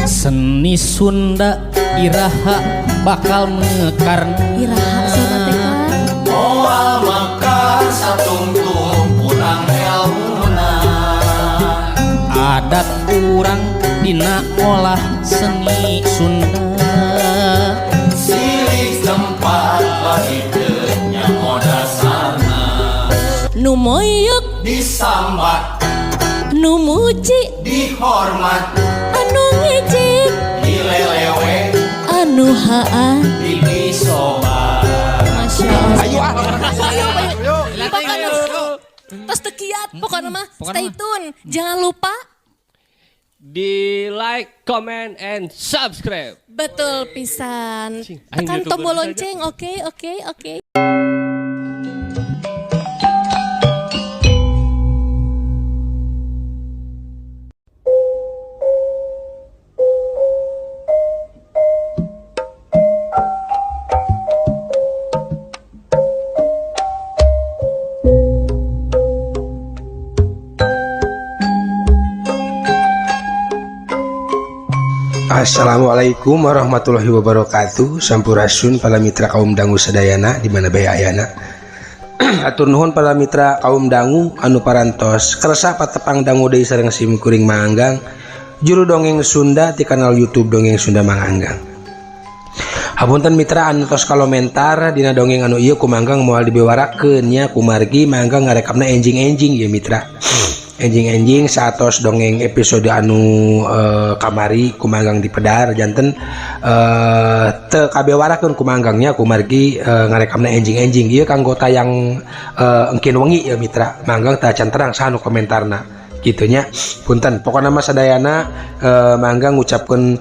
Seni Sunda iraha bakal mekarna Iraha siapa tekan moal mekar satungtung punang elmuna. adat urang dina olah seni Sunda Silih tempat bagikeunnya modasarna. nu moyok Disambat nu muji dihormat anu ngijik dilelewe anu haan dibisobat. Masya Allah. Ayo. Pokoknya tos teu kiat pokoknya mah stay tune. Jangan lupa Di like, comment, and subscribe. betul pisan. Aing Tekan YouTuber tombol saja. lonceng. Oke. Assalamualaikum warahmatullahi wabarakatuh. Sampurasun para mitra kaum dangu sadayana di mana bae ayana. Atur nuhun para mitra kaum dangu anu parantos kersa patepang dangu deui sareng sim kuring manggang juru dongeng Sunda ti kanal YouTube Dongeng Sunda Manganggang. Hapunten mitra anu tos komentar dina dongeng anu ieu kumanggang moal dibewarakeun nya kumargi manggang ngarekamna enjing-enjing ya mitra. Enjing-enjing satos dongeng episode anu kamari kumanggang di pedar janten teu kabewarakeun kumanggangnya kumargi ngarekamna enjing-enjing ieu kanggo tayang engkin wengi ya mitra manggang tah can terang saha nu komentarna gitunya punten pokona mah sadayana manggang ngucapkeun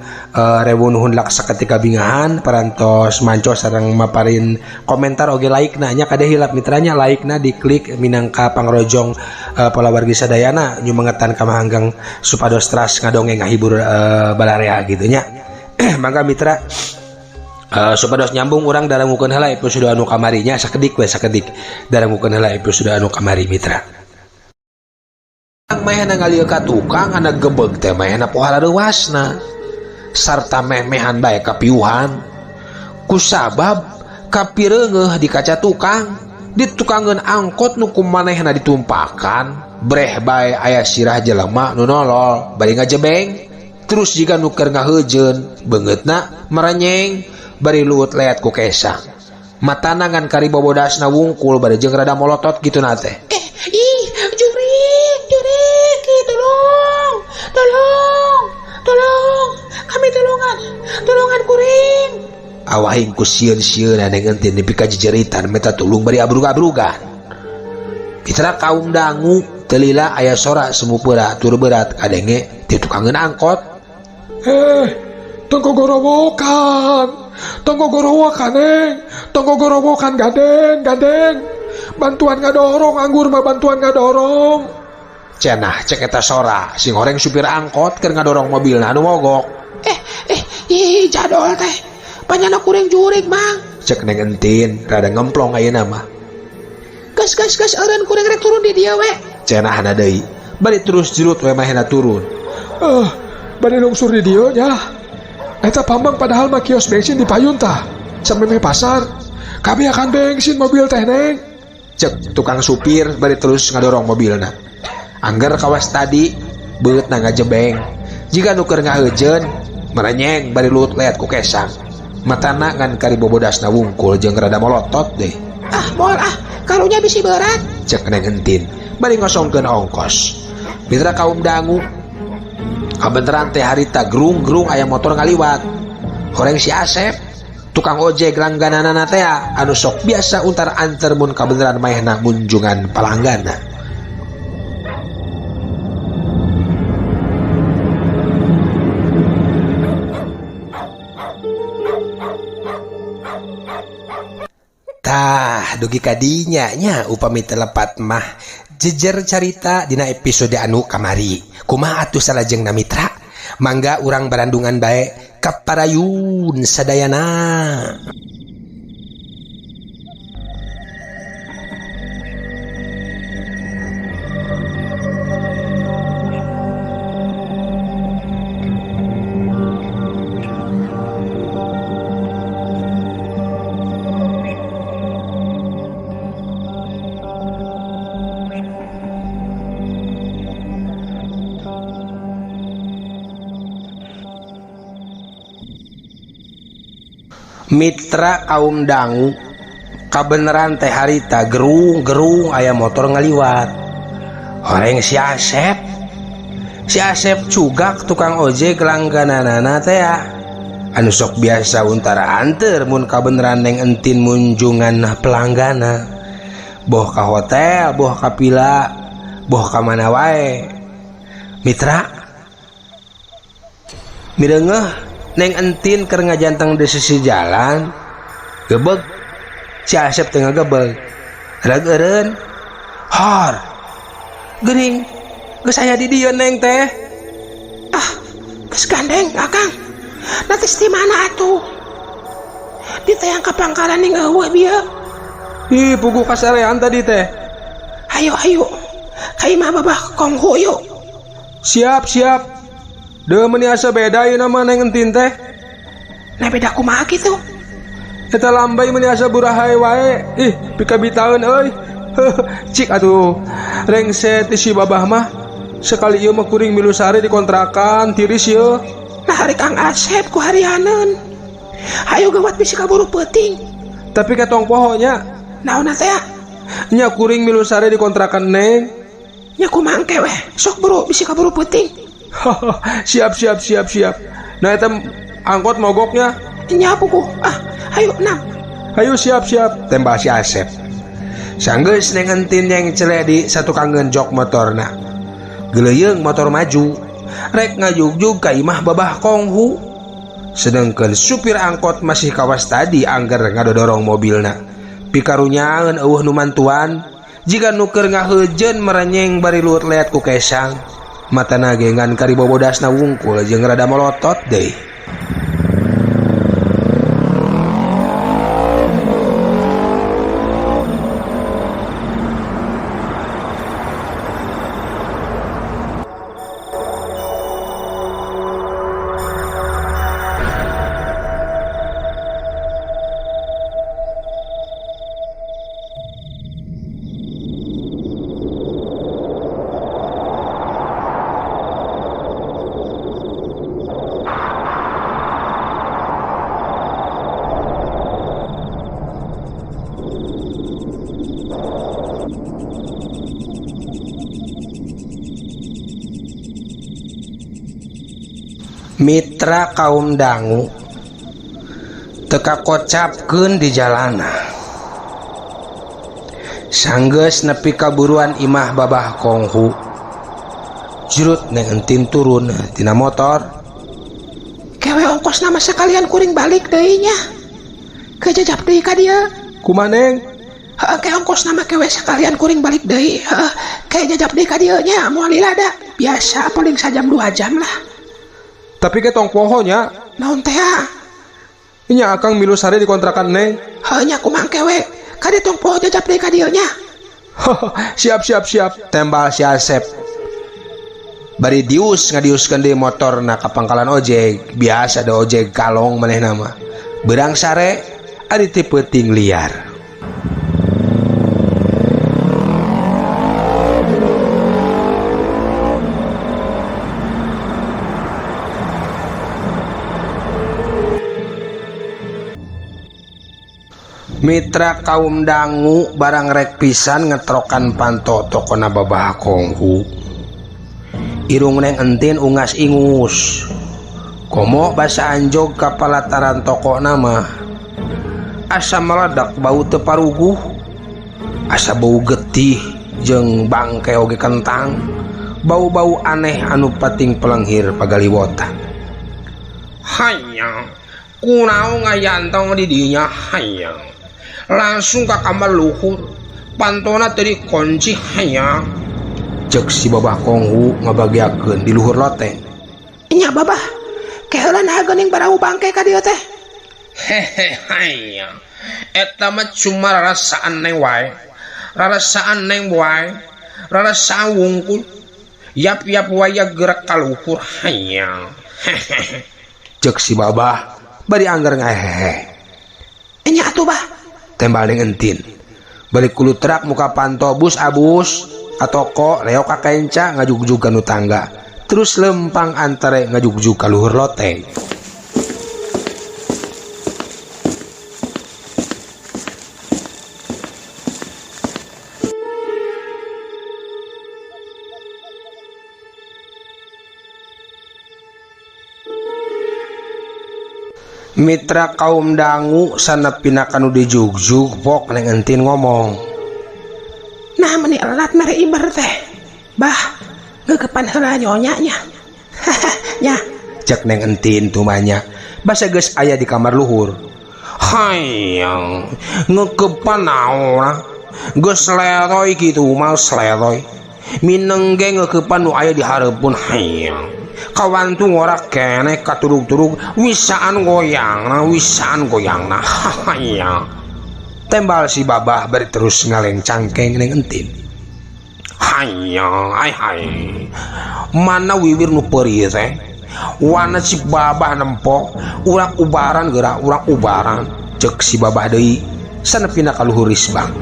rewu nuhun lak saketika bingahan parantos mancos sareng maparin komentar oge like-na nya kada hilap mitranya like-na diklik minangka pangrojong palawargi sadayana nyumengetan ka manggang supados teras ngadongeng ngahibur balarea gitunya mangga mitra supados nyambung urang darangukeun heula episode anu kamari nya sakedik darangukeun heula episode anu kamari mitra. Mehna ngalieu ka tukang anak gebeg teh mehna pohara reuasna sarta meh-mehan bae kapiuhan kusabab kapireungeuh di kaca tukang ditukangeun angkot nu kumanehna ditumpakan breh bae aya sirah jelema nu nolol bari ngajebeng terus jiga nu keur ngaheujeun beungeutna merenyeng bari luut leat ku kesang matana ngan kari bobodasna wungkul bari jeung rada molotot kitu na teh tolong kami tolongan kuring awahing ku sieun-sieun ane ngentin nepi ka jejeritan meta tulung bari abrug-abrugan mitra kaum dangu teu lila aya sora semu peura tur berat kadenge ti tukangeun angkot tonggo gorowokan gadeng bantuan ngadorong anggur mah bantuan ngadorong cenah cek eta sora sing horeng supir angkot keur ngadorong mobilna anu mogok jadol teh panjana kuring jurig mang cek neng entin rada ngemplong ayeuna mah gas eureun kuring rek turun di dieu we cenahna deui bari terus jerut we mahena turun bari lungsur di dieu nya eta pambang padahal mah kios bensin di payun tah samemeh pasar kabeh akan bensin mobil teh neng cek tukang supir bari terus ngadorong mobilna angger kawas tadi beut na ngajebeng jika nuker ngaheujeun merenyeng bari luut leat ku kesang matana ngan kari bobodasna wungkul jeung rada molotot deh moal karunya bisi berat cek neng entin bari ngosongkeun ongkos mitra kaum dangu kabenteran teh harita gerung-gerung aya motor ngaliwat horeng si Asep tukang ojek langganana teh anu sok biasa untar anter mun kabenteran maehna munjungan palanggana tah dugi kadinya nya upami telepat mah jejer carita dina episode anu kamari kumaha atuh salajengna mitra mangga urang barandungan bae kaparayun sadayana. Mitra kaum dangu kabeneran teh harita gerung aya motor ngaliwat horeng si Asep cugak tukang ojek langgananana teh anu sok biasa untara anter mun kabeneran neng entin munjungan pelanggana boh ka hotel boh ka pila boh ka mana wae. Mitra mirengeh neng entin keur ngajanteng di sisi jalan gebeg si Asep tengah gebeg rageureun hor geuning geus aya di dieu neng teh geus gandeng akang nanti di mana atuh di tayang ka pangkalan ning eueuh bieu ih puguh kasarean tadi teh ayo ka imah babah konghu yuk siap deu meuni asa beda ieu nama neng entin teh nah beda kumaha kitu eta lambai meuni asa burahay wae ih pikabitaeun euy cik atuh rengse ti si babah mah sekali ieu mah kuring milu sare dikontrakan tiris ieu nah hari Kang Asep ku harianeun hayu gawat bisi kaburu peuting tapi ketong pohonya naon teh nya kuring milu sare dikontrakan neng nya kumangke weh sok buru bisi kaburu peuting siap nah eta angkot mogoknya nya puguh hayu nam hayu siap tembak si Asep sanggeus neng entin yang celek di satu kangen jok motorna geleuyeung motor maju rek ngajugjug ka imah babah konghu sedangkan supir angkot masih kawas tadi angger ngadodorong mobilna pikarunyaeun eueuh nu mantuan jika nuker ngaheujeun merenyeng bari luhut leat ku kesang matana ge ngan karibobodasna wungkul jeung rada melotot deui. Mitra kaum dangu teka kocapkeun di jalana sanggeus nepi kaburuan imah babah konghu jurut neng entin turun tina motor kewe ongkos nama sekalian kuring balik deui nya kejajap deui ka dieu kumaha neng ke ongkos nama kewe sekalian kuring balik deui kejajap deui ka dieu nya moal lilada biasa paling sajam 2 jam lah tapi ketong pohonya naon teh nya akang milu sare dikontrakan neng nya kumangke we kade tong poho jajap deui ka dieu nya siap tembal si Asep bari ngadiuskeun di motorna ka pangkalan ojek biasa ada ojek kalong manehna mah beurang sare ari ti peuting liar. Mitra kaum dangu barang rek pisan ngetrokan panto tokona babah konghu irung neng entin ungas ingus komo basa anjog kapalataran toko nama asa meledak bau teparuguh asa bau getih jeung bangke oge kentang bau-bau aneh anu pating pelenghir pagaliwotan hayang kunaon ngayantong di dinya hayang langsung ka kamar luhur pantona tadi kunci hayang cek si babah konghu ngabagiakeun di luhur loteng nya babah keheula nah geuning barau bangke ka dieu teh hehe hayang eta mah cuma rarasaan neng wae rarasaan wungkul yap waya gerak ka luhur hayang hehehe cek si babah bari angger ngahehe nya atuh bah tembal neng entin balik kulu terak muka panto bus abus ka toko reok ka kenca ngajugjug ka nu tangga terus lempang antare ngajugjug ka luhur loteng Mitra kaum dangu sanepi kanu dijugjug pok neng entin ngomong. Nah meni elat mere iber teh. Bah, gegepan heula nyonyanya. Nya, Cek neng entin tumanya. Basa geus aya di kamar luhur. Hayang, ngegepan naon? Geus letoy kitu mah letoy. Mineng ge ngegepan nu aya di hareupeun hayang. Kawan tu ngorak kene katurug-turug wisaan goyangna hayang. Tembal si babah bari terus ngalencang keng neng entin. Hayang, hai. Mana wiwir nu peuri teh? Wana si babah nempo, urang ubaran geura urang ubaran. Cek si babah deui sanepina ka luhur risbang.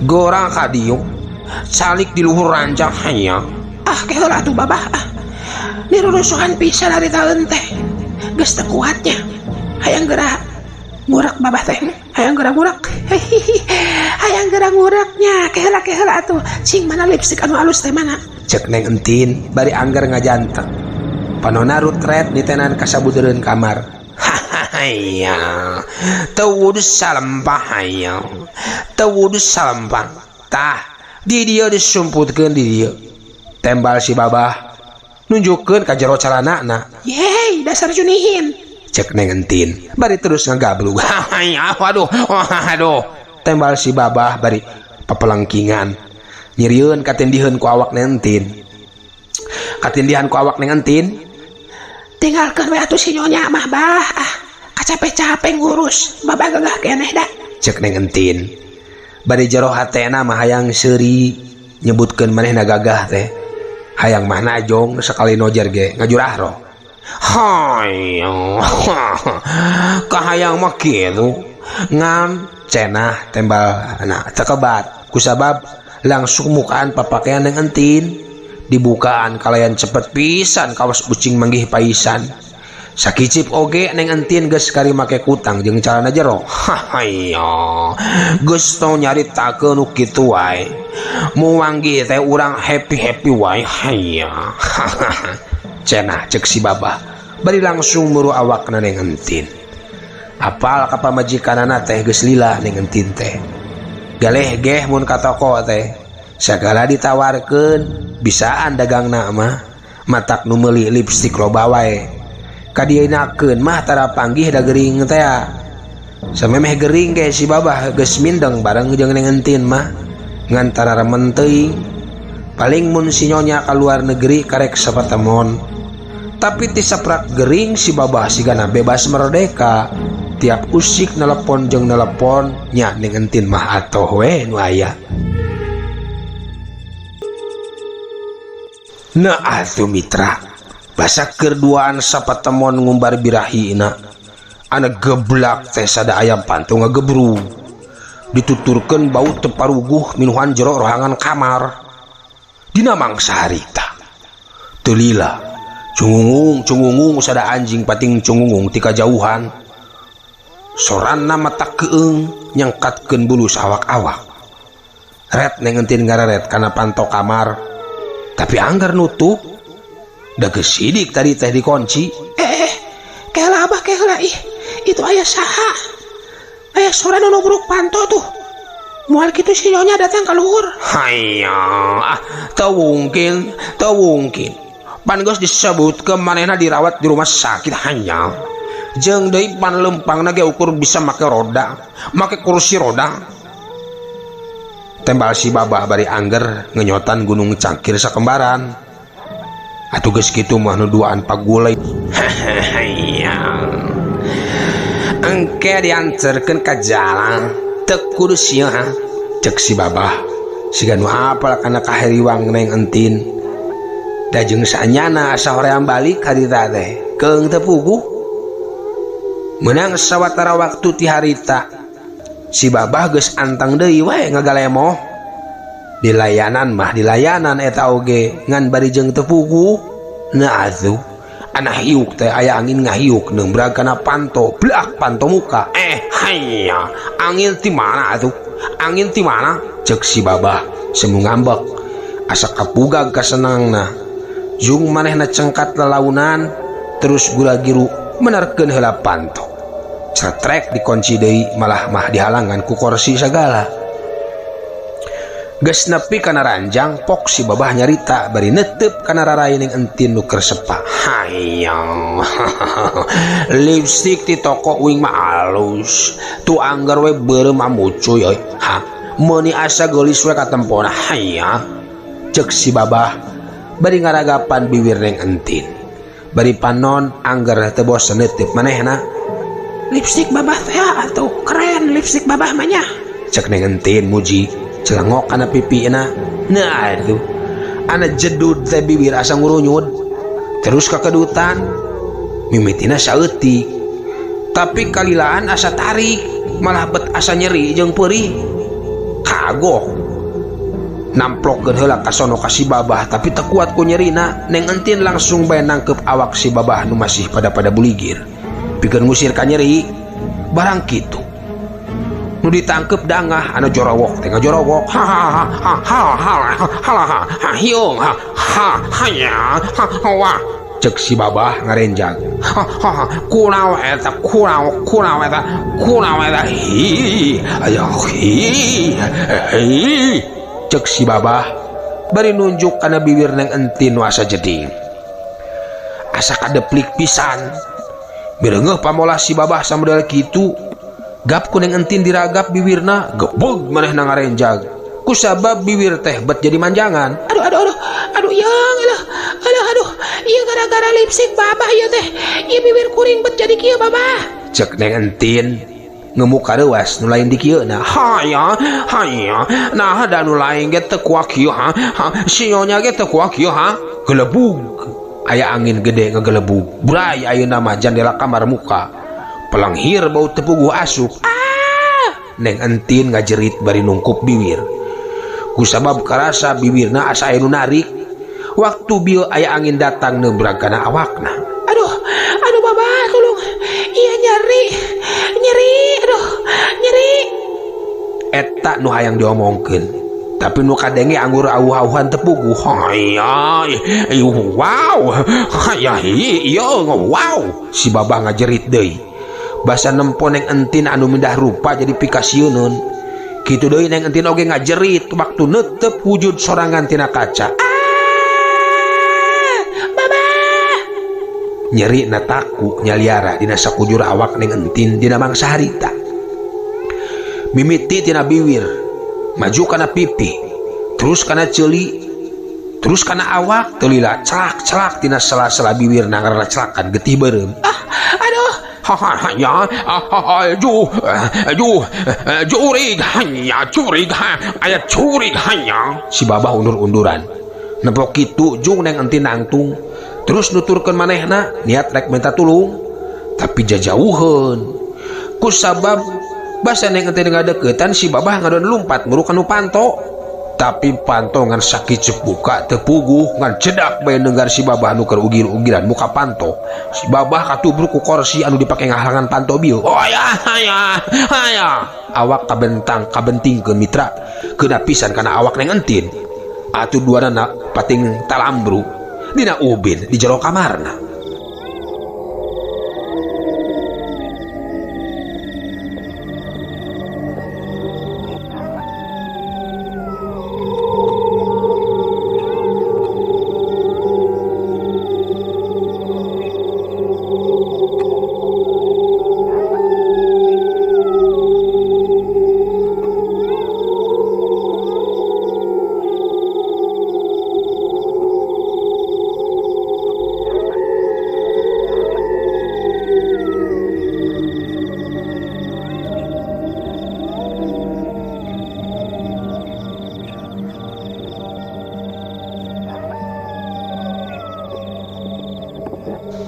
Gorang ka dieu, calik di luhur ranjang hayang. ah keheula atuh babah. Nirurusuhan pisan ari taeun teh. Geus teu kuatnya. Hayang geura ngurak babah teh. Hayang geura ngurak. Hayang geura nguraknya. Keheula atuh. Cing mana lipstik anu alus teh mana? Cek neng entin bari angger ngajanteng. Panona rutret ditenan kasabudereun kamar. Hayang. Teu wudus salempah hayang. Teu wudus salempah. Tah, di dieu disumputkeun di dieu. Tembal si babah nunjukkeun ka jero calanana. Yeay, dasar junihin. Cek neng entin bari terus ngagablug. Waduh. Tembal si babah bari papelengkingan. Nyirieun katindiheun ku awak neng entin. Katindihan ku awak neng entin. Tinggalkeun we atuh si nyonya mah bah. Kacape-cape ngurus. Babah gagah keneh da. Cek neng entin bari jero hatena mah hayang seuri nyebutkeun manehna gagah teh. Hayang mah najong sekali nojer ge ngajurah roh. Hayang. Kahayang mah kitu. Ngan cenah tembal anak tekebat kusabab langsung mukaan papakaian neng entin. Dibukaan kalayan cepet pisan kawas ucing manggih paisan. Sakicip oge neng entin geus kari make kutang jeung calana jero. Hayang. Geus tong nyaritakeun nu kitu wae. Muanggi teh urang happy wae hayang. Cenah cek si babah bari langsung muru awakna neng entin. Apal ka pamajikanana teh geus lila neng entin teh. Galeh geh mun ka toko teh sagala ditawarkeun bisaan dagangna mah matak nu meuli lipstik loba wae. Kadienakeun mah tara panggih da gering teh. Samemeh gering ge si babah geus mindeng bareng jeung neng entin mah. Ngantara remen teuing paling mun si nyonya ka luar negeri karek sapatemon. Tapi ti saprak gering si babah sigana bebas merdeka. Tiap usik nelepon jeung nelepon nya neng entin mah atoh we nu aya. Nah atuh mitra, basa kerduaan sapatemon ngumbar birahina. Ana geblak teh sada ayam pantu ngagebru. Dituturkeun bau teu paruguh minuhan jero rohangan kamar. Dina mangsa harita teu lila cungungung sada anjing pating cungungung ti kajauhan. Soranna mata keung nyangkatkeun bulu sawak-awak. Ret neng entin ngararet kana panto kamar. Tapi anggar nutup. Da geus sidik tadi teh dikunci. Keheula abah keheula ih. Itu aya saha? Aya sora nu nubruk panto tuh. Moal kitu si nyonya datang ka luhur. Hayang, teu mungkin. Pan geus disebutkeun manehna dirawat di rumah sakit hayang. Jeung deui pan lempangna ge ukur bisa make roda, make kursi roda. Tembal si babah bari angger ngenyotan gunung cangkir sakembaran. Atuh geus kitu mah nuduaan pagulai. Hayang. Engke dianterkeun ka jalan teu kudu sieu cek si babah. Siga nu hafal kana kaheriwang neng entin. Da jeung saanyana asa hoream balik harita teh keung teu puguh. Menang sawatara waktu ti harita si babah geus antang deui wae ngagalemoh. Dilayanan eta oge ngan bari jeung teu puguh. Nah atuh ana hiuk teh aya angin ngahiuk nembrag kana panto blak panto muka. Hayya angin ti mana atuh? Angin ti mana? Cek si babah semu ngambek asa kapugag kasenangna. Jung manehna cengkat lelaunan terus gura-giru menerkeun heula panto. cetrek dikunci deui malah mah dihalangan ku kursi sagala. Geus nepi kana ranjang pok si babah nyarita bari neuteup kana rarayening entin nu keur sepa. Hayang. Lipstik di toko uing mah alus. Tu anggar we beureum amucuy euy. Ha, meuni asa geulis we katempona. Hayang. Ceuk si babah bari ngaragapan bibir neng entin. Bari panon anggar teu bosen neuteup manehna. Lipstik babah teh atuh keren lipstik babah mah nya. Cek neng entin muji. Celengok kana pipina. Nah itu ana jedud teh bibir asa ngurunyud. Terus kakedutan mimitina saeutik. Tapi kalilaan asa tarik malah bet asa nyeri jeung peurih. Kagok namplokkeun heula ka sono ka si babah tapi teu kuat ku nyerina. Neng entin langsung bae nangkep awak si babah nu masih pada buligir. Pikeun ngusir ka nyeri barang kitu. Nu ditangkep dangah anu jorowok teh ngajorowok ha ha ha ha ha ha ha hiung ha ha hanya ha wah cek si babah ngarenjang ha ha kunaon eta kunaon eta hi aya hi cek si babah bari nunjuk kana bibir neng entin nu asa jeding asa kadeplik pisan bireungeuh pamolah si babah samodel kitu. Gap kuning entin diragap bibirna gebeg manehna ngarenjag kusabab bibir teh bet jadi manjangan. Aduh yang aduh ieu gara-gara lipstik babah ieu teh ieu bibir kuring bet jadi kieu babah. Cek neng entin ngemuk kareuwas nu lain di kieuna. Haya nah da nu lain ge teu kuat kieu ha sionya ge teu kuat kieu ha gelebug aya angin gede ngagelebug bray ayeuna mah jendela kamar muka pelanghir bau tepuguh asup. Neng entin ngajerit bari nungkup bibir kusabab karasa bibirna asa aya nu narik waktu bieu aya angin datang neubrag kana awakna. Aduh babah tolong iya nyeri aduh nyeri eta nu hayang diomongkeun tapi nu kadenge anggur auh-auhan tepuguh. Hayah wow hayah ieu wow si babah ngajerit deui basa nempo neng entin anu mindah rupa jadi pikasieun. Kitu deui neng entin oge ngajerit waktu neuteup wujud sorangan tina kaca. Babah nyeri na taku nyaliara dina sakujur awak neng entin dina mangsa harita. Mimiti tina bibir maju kana pipi terus kana ceuli terus kana awak teu lila celak tina sela-sela bibir nangara celakan getih beureum. Aduh ya curig aya curig hanya si babah undur-unduran nepok kitu jung neng entin nangtung terus nuturkeun manehna niat rek minta tulung tapi jajauheun kusabab basa neng entin ngadeukeutan si babah ngadon lumpat muru kanu panto tapi panto ngan sakit cek buka tepuguh ngan cedak bae nenggar si babah nu keur ugir-ugiran muka panto si babah katubruk ku kursi anu dipake ngahalangan panto bieu. Oh ya awak kabentingkeun mitra keuna pisan kana awak neng entin atuh duanana pating talambru dina ubin di jero kamarna.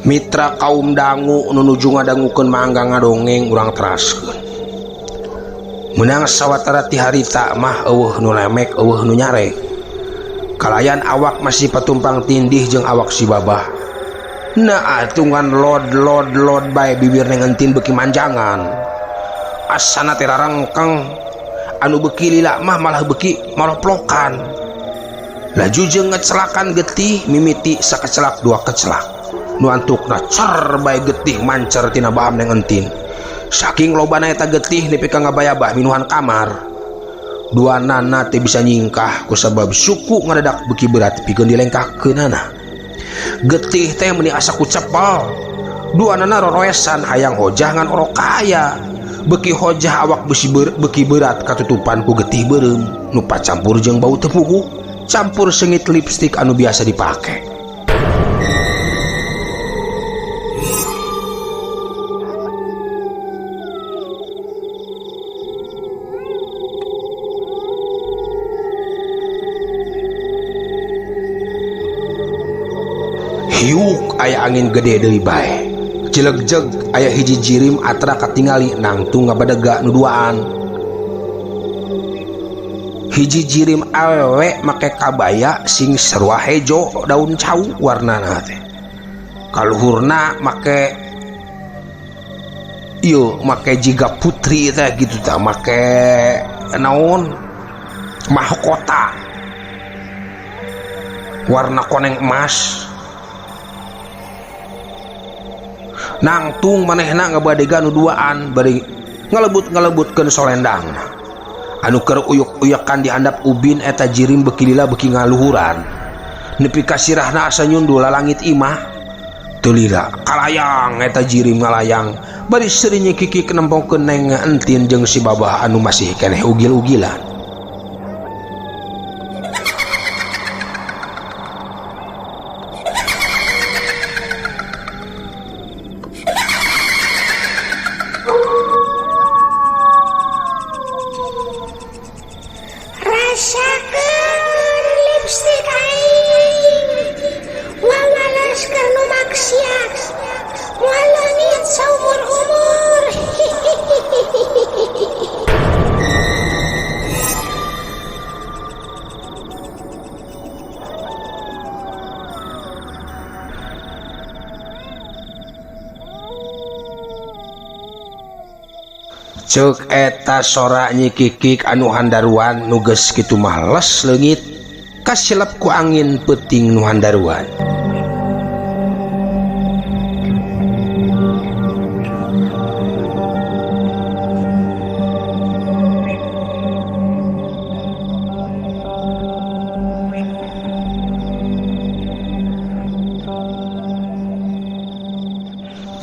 Mitra kaum dangu nunuju ngadangukeun mangga ngadongeng urang teraskeun. Menang sawatara ti harita mah eueuh nu lemek eueuh nu nyare. Kalayan awak masih patumpang tindih jeung awak si babah. Nah atungan lod bae bibir neng entin beuki manjangan. Asana teh rarengkeng anu beuki lila mah malah beuki maloplokan. Laju jeung ngecelakan getih mimiti sakecelak dua kecelak. Nu antukna cer bae getih mancer tina baam neng entin saking lobana eta getih nepi ka ngabayabah minuhan kamar. Dua nana teh bisa nyingkah kusabab suku ngadadak beki berat pikeun dilengkahkeunana. Getih teh meuni asa ku cepel. Dua nana roroesan hayang hojah ngan orok kaya. Beki hojah awak beki berat katutupan ku getih beureum nu pacampur jeung bau teu puguh campur sengit lipstik anu biasa dipake. Hiuk aya angin gede deui bae. Cilegjeg aya hiji jirim atra katingali nangtung ngabadega nu duaan. Hiji jirim awewe make kabaya sing sarua hejo daun cau warnana teh. Kaluhurna make jiga putri teh gitu tah, make naon mahkota warna koneng emas. Nangtung manehna ngabadega nu duaan bari ngalebut-ngalebutkeun solendangna. Anu keur uyuk-uyukan dihandap ubin eta jirim beki lila beki ngaluhuran. Nepi ka sirahna asa nyundul langit imah. Teu lila kalayang eta jirim ngalayang bari seureunye kikik nempongkeun neng entin jeung si babah anu masih keneh ugil-ugilan. Ceuk eta sora nyi kikik anu handaruan nu geus kitu mah les leungit kasilep ku angin peuting nu handaruan.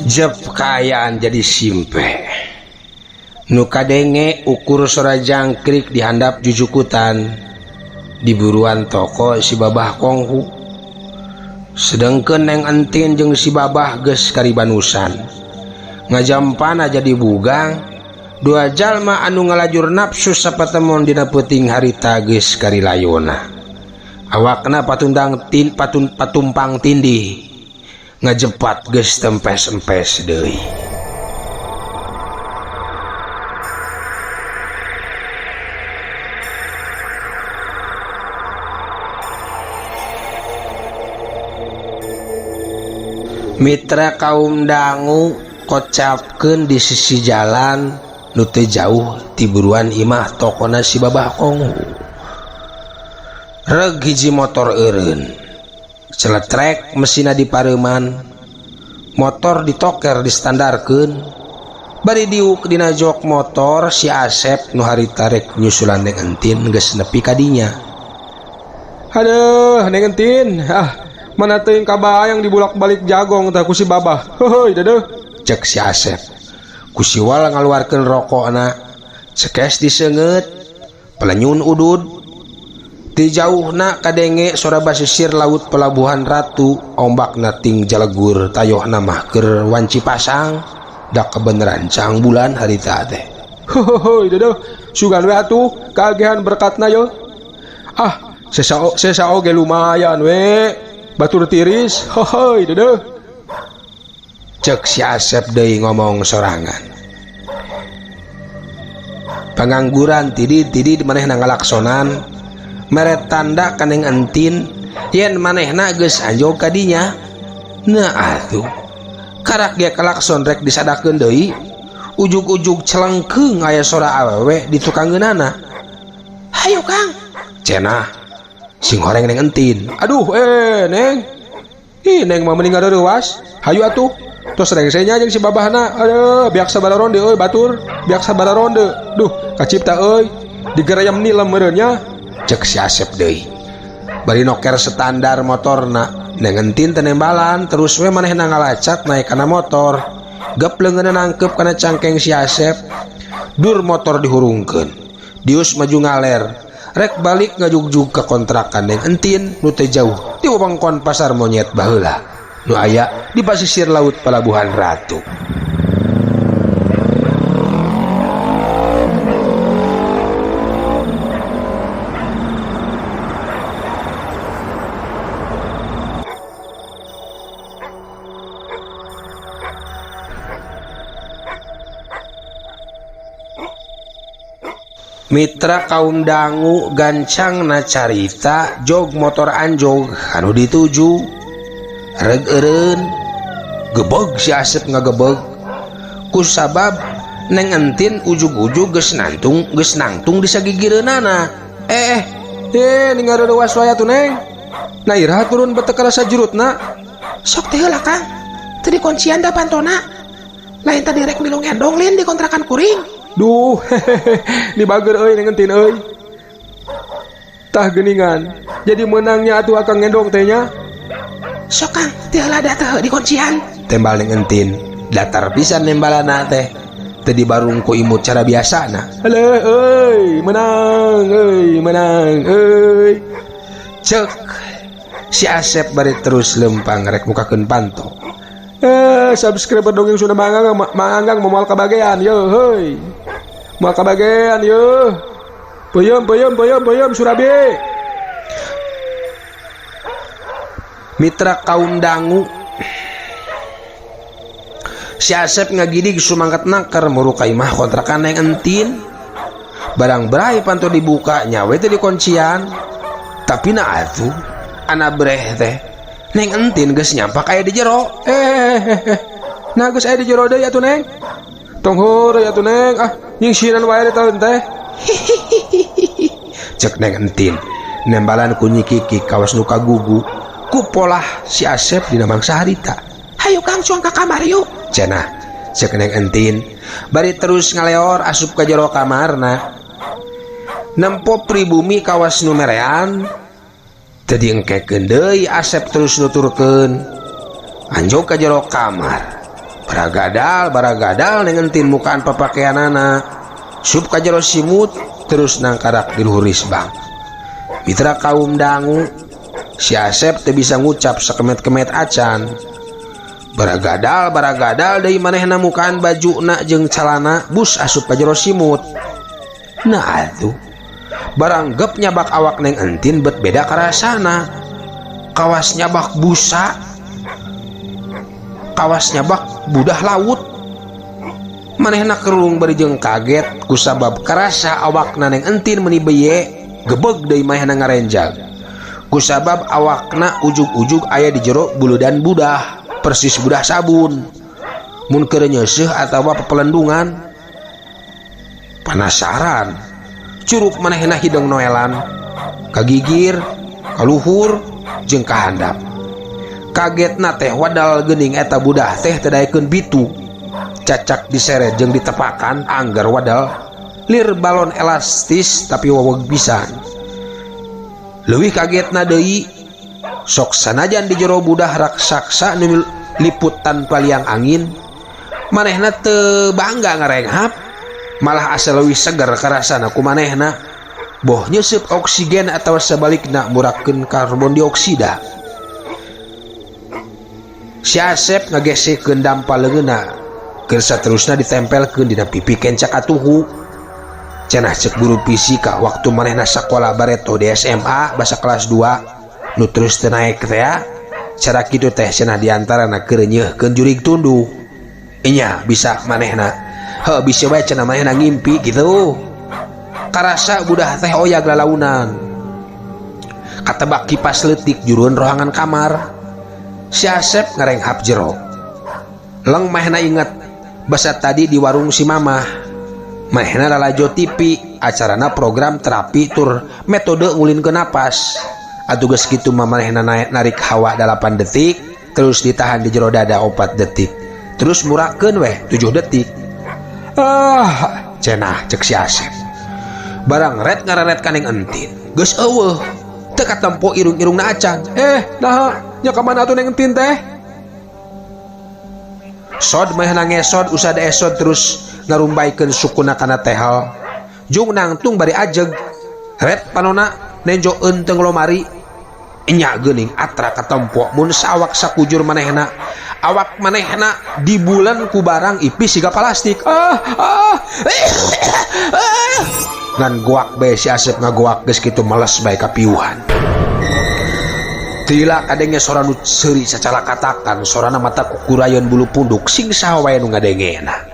Jep kaayaan jadi simpe. Nu kadenge ukur sora jangkrik dihandap jujukutan di buruan toko si babah konghu. Sedengkeun neng entin jeung si babah geus karibanusan. Ngajampana jadi bugang. Dua jalma anu ngalajur nafsu sapatemon dina peuting harita geus karilayona. Awakna patumpang tindih. Ngajepat geus tempes-empes deui. Mitra kaum dangu kocapkeun di sisi jalan nu teu jauh ti buruan imah tokona si babah konghu. Reg hiji motor eureun. Celetrek mesinna dipareuman. Motor ditoker distandarkeun. Bari diuk dina jok motor si Asep nu harita rek nyusulan neng entin geus nepi ka dinya. Aduh, neng entin, mana teuing kabayang dibulak-balik jagong tah ku si babah. Heuheuy dadeuh, cek si Asep. Ku si wal ngaluarkeun rokokna, cekes diseungeut, pelenyun udud. Ti jauhna kadenge sora basisir laut Pelabuhan Ratu, ombakna ting jalegur tayohna mah keur wanci pasang. Dak kebeneran cang bulan harita teh. heuheuy dadeuh, sugan we atuh kaagehan berkatna yo. Sesa oge lumayan we. Batur tiris, heuheuy dadeuh. Cek si Asep deui ngomong sorangan. Pangangguran tidid manehna ngalaksonan, mere tanda ka neng entin yen manehna geus anjog ka dinya. Nah atuh, karak ge kalakson rek disadakeun deui, ujug-ujug celengkeung aya sora awewe di tukang geunana. "Hayu Kang," cenah sing horeng neng entin. "Aduh neng, neng mah mending ngareurewas, hayu atuh terus rengsenya jeung si babahna aduh biak sabaraha ronde euy batur biak sabaraha ronde duh kacipta euy digerayam nilem meureunnya cek si Asep deui bari noker standar motorna nengentin tenembalan terus we manehna ngalacak naik kana motor gep leungeunna nangkep kana cangkeng si Asep dur motor dihurungkeun dius maju ngaler rek balik ngajugjug ke kontrakan yang entin nu teu jauh di wewengkon pasar monyet baheula nu aya di pasisir laut Pelabuhan Ratu. Mitra kaum dangu gancang na carita jog motor anjog anu dituju reg eureun gebeg si Asep ngagebeg kusabab neng entin ujug-ujug geus nangtung di sagigireunana ningareun was waya tuh neng nah iraha turun beuteuk ka rasa jurutna Sok teh heula Kang. Teu dikuncian da pantona. Lain tadi rek milu ngendong lin di kontrakan kuring. Duh, dibager euy nengentin euy. Tah geuningan. Jadi menangnya atuh akang ngendong teh nya. Sok Kang, teu heula da teh di kuncian. Tembal nengentin. Datar pisan nembalana teh. Teu dibarung ku imut cara biasana. Hale euy, menang euy. Cek. Si Asep bari terus lempang rek mukakeun panto. Subscriber dongeng Sunda manganggang moal kabagean yo heuy. Moal kabagean yo. Peuyeum Surabi. Mitra kaum dangu. Si Asep ngagidig sumangkatna keur muruka imah kontrakan yang entin. Barang berai panto dibuka nyawe teh dikuncian. Tapi na atuh anak breh teh neng entin geus nyampak aya di jero. Nah geus aya di jero deui atuh neng. Tong heureui atuh neng. Nyingsiran wae taun teh. Cek neng entin. Nembalan ku nyikiki kawas nu kagugu ku polah si Asep dina mangsa harita. Hayu Kang cuang ka kamar yuk. Cenah cek neng entin bari terus ngaleor asup ka jero kamarna. Nempo pribumi kawas nu merean. Tadi engkekeun deui Asep terus nuturkeun anjog ka jero kamar. Baragadal nengentin mukaan papakeanana. Sup ka jero simut terus nangkarak di luhur risbang. Mitra kaum dangu, si Asep teu bisa ngucap sakemet-kemet acan. Baragadal deui manehna mukaan bajuna jeung calana bus asup ka jero simut. Nah atuh barang gep nyabak awak neng entin bet beda karasana. Kawas nyabak busa, kawas nyabak budah laut. Manehna kerung bari jeung kaget kusabab karasa awakna neng entin meuni beye gebeg deui manehna ngarenjag. Kusabab awakna ujug-ujug aya di jero buludan budah persis budah sabun. Mun keur nyeuseuh atawa papelendungan. Penasaran curug manehna hidung noelan kagigir kaluhur jeung kahandap. Kagetna teh wadal geuning eta budah teh teu daekeun bitu cacak diseret jeung ditepakan anggar wadal lir balon elastis tapi waweg pisan. Leuwih kagetna deui sok sanajan di jero budah raksasa nu liput tanpa liang angin manehna teu bangga ngarenghap malah asa leuwih seger karasana ku manehna boh nyeusup oksigen atawa sabalikna murakeun karbon dioksida. Si Asep ngagesekeun dampal leungeunna keur saterusna ditempelkeun dina pipi kencak atuhu. Cenah cek guru fisika waktu manehna sakola bareto di SMA basa kelas 2 nu terus teu naek teh ya. Cara kitu teh cenah diantarana keur nyeuhkeun jurig tunduh. Nya bisa manehna bisa bae cenah manehna ngimpi gitu. Karasa budah teh oyag lalaunan. Katebak kipas leutik juruan rohangan kamar. Si Asep ngarenghap jero. Leng manehna inget basa tadi di warung si Mamah. Manehna lalajo TV acarana program terapi tur metode ngulinkeun napas. Atuh geus kitu mah manehna narik hawa 8 detik terus ditahan di jero dada 4 detik. terus murakeun weh 7 detik. Cenah cek si Asep. Barang red ngararet kaneng entin. Geus eueuh. Teu katempo irung-irungna acan. Nah, nya ka mana atuh neng entin teh? Sod meh nangesod usah esod terus ngarumbaikeun sukuna kana tehal. Jung nangtung bari ajeg. Red panona nenjoeun teu lomari. Nya geuning atra katempo mun sawak sakujur manehna. Awak manehna di bulan ku barang ipis siga plastik. Ngan goak bae si Asep ngagoak geus kitu males bae kapiuhan. Tila kadenge sora nu seuri sacala katakan sorana mata kukurayeun bulu punduk sing saha wae nu ngadengena.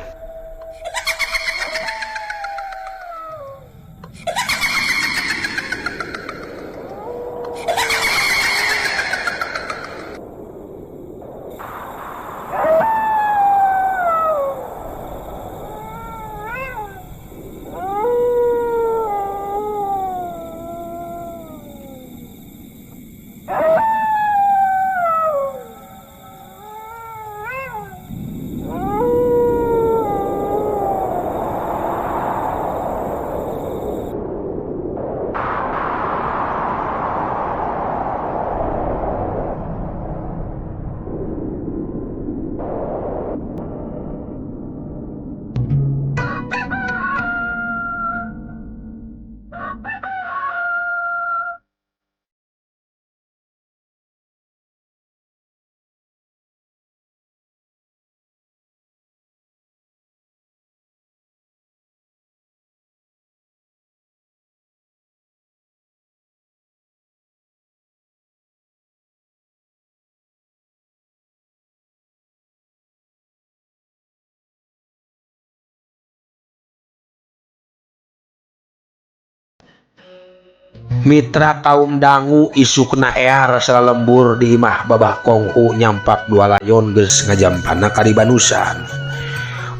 Mitra kaum dangu isukna ear salembur di imah babah konghu nyampak 2 layon geus ngajampana karibanusan.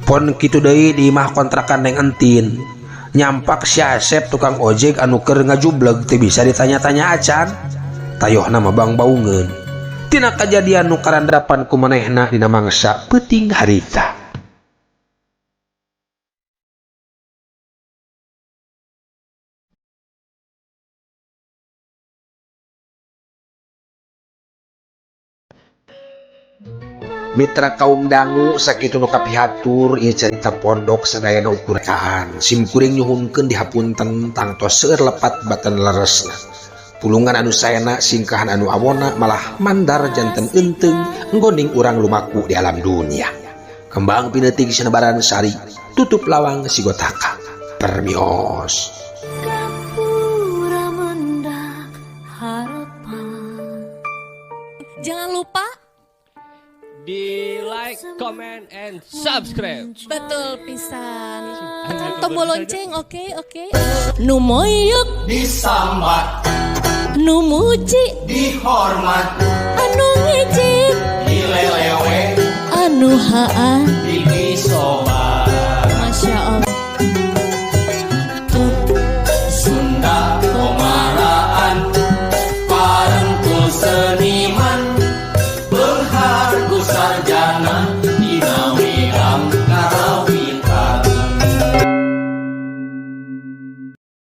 Pon kitu deui di imah kontrakan neng entin nyampak si Asep tukang ojek anu keur ngajubleg teu bisa ditanya-tanya acan. Tayohna mah bang baungeun. Tina kajadian nu karandapan ku manehna dina mangsa peuting harita. Mitra kaum dangu sakitu nu kapihatur ieu carita pondok sadayana ukuran simkuring nyuhunkeun dihapunten tangtos seueur lepat batan leresna. Pulungan anu saena singkahan anu awona malah mandar janten enteung nggoning urang lumaku di alam dunia. Kembang pineuting sinebaran sari tutup lawang sigotaka. Permios. Jangan lupa di like, comment, and subscribe. betul pisan. Tekan tombol lonceng, oke. Nu moyok Disambat, nu muji dihormat, anu ngijik dilelewe, anu haan